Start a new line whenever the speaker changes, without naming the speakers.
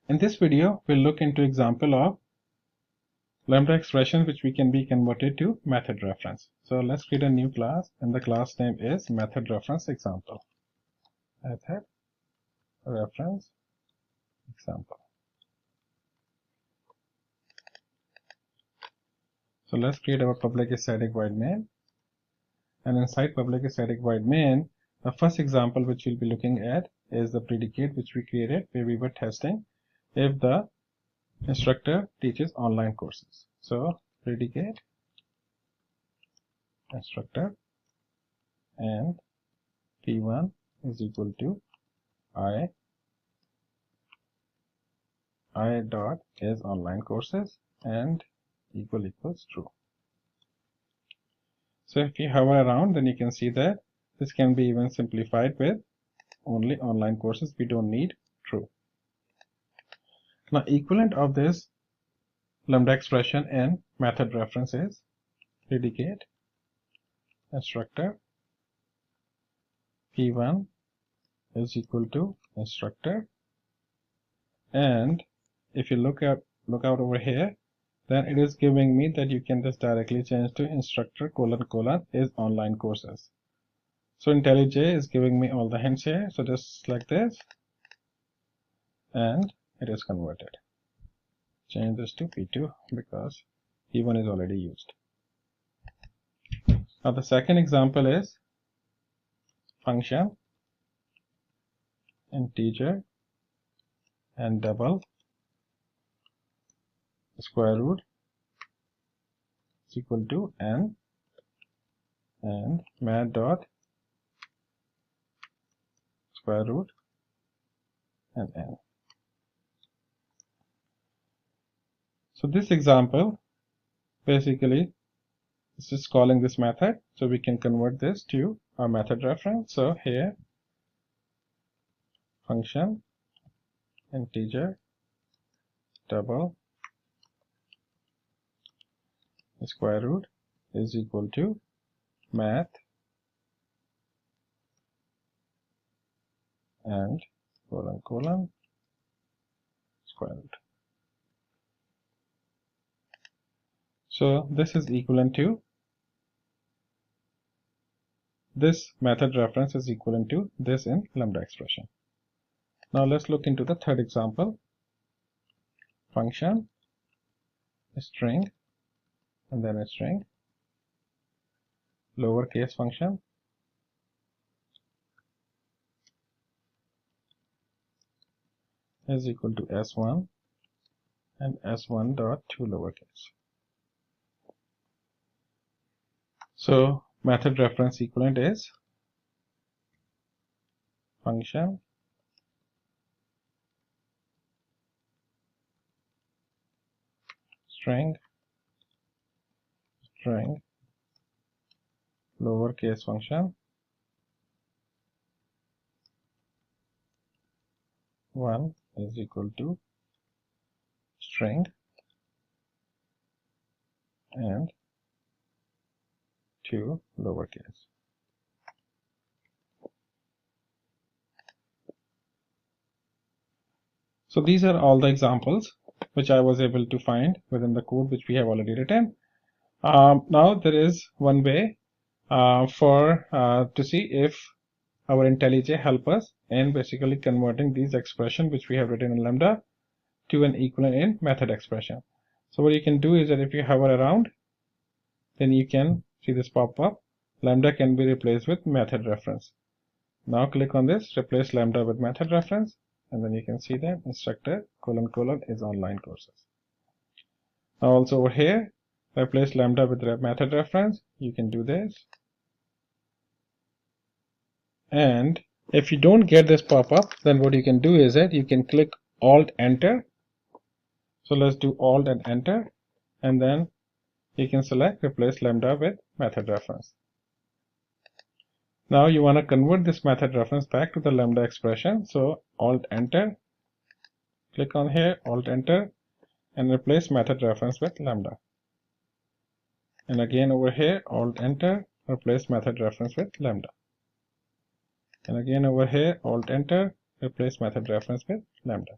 In this video, we'll look into example of lambda expression which we can be converted to method reference. So let's create a new class, and the class name is method reference example. Method reference example. So let's create our public static void main, and inside public static void main, the first example which we'll be looking at is the predicate which we created, where we were testing if the instructor teaches online courses. So predicate instructor and p1 is equal to I dot is online courses and equals true. So if you hover around, then you can see that this can be even simplified with only online courses. We don't need true. Now equivalent of this lambda expression in method reference is predicate instructor p1 is equal to instructor, and if you look out over here, then it is giving me that you can just directly change to instructor : is online courses. So IntelliJ is giving me all the hints here, so just like this, and it is converted. Change this to p2 because p1 is already used. Now the second example is function integer and double square root is equal to n, and math dot square root and n. So this example basically is just calling this method, so we can convert this to our method reference. So here function integer double square root is equal to math and square root. So this is equivalent to this method reference is equivalent to this in lambda expression. Now let's look into the third example. Function string and then a string lowercase function is equal to s1 and s1 dot to lowercase. So method reference equivalent is function string lowercase function 1 is equal to string and 2 lowercase. So these are all the examples which I was able to find within the code which we have already written. Now there is one way to see if our IntelliJ help us in basically converting these expressions which we have written in lambda to an equivalent in method expression. So what you can do is that if you hover around, then you can see this pop up. Lambda can be replaced with method reference. Now click on this, replace lambda with method reference, and then you can see that instructor : is online courses. Now also over here, replace lambda with method reference. You can do this. And if you don't get this pop-up, then what you can do is that you can click Alt Enter. So let's do Alt and Enter, and then you can select replace lambda with method reference. Now you want to convert this method reference back to the lambda expression. So Alt Enter, click on here, Alt Enter, and replace method reference with lambda. And again over here, Alt Enter, replace method reference with lambda. And again over here, Alt Enter, replace method reference with lambda.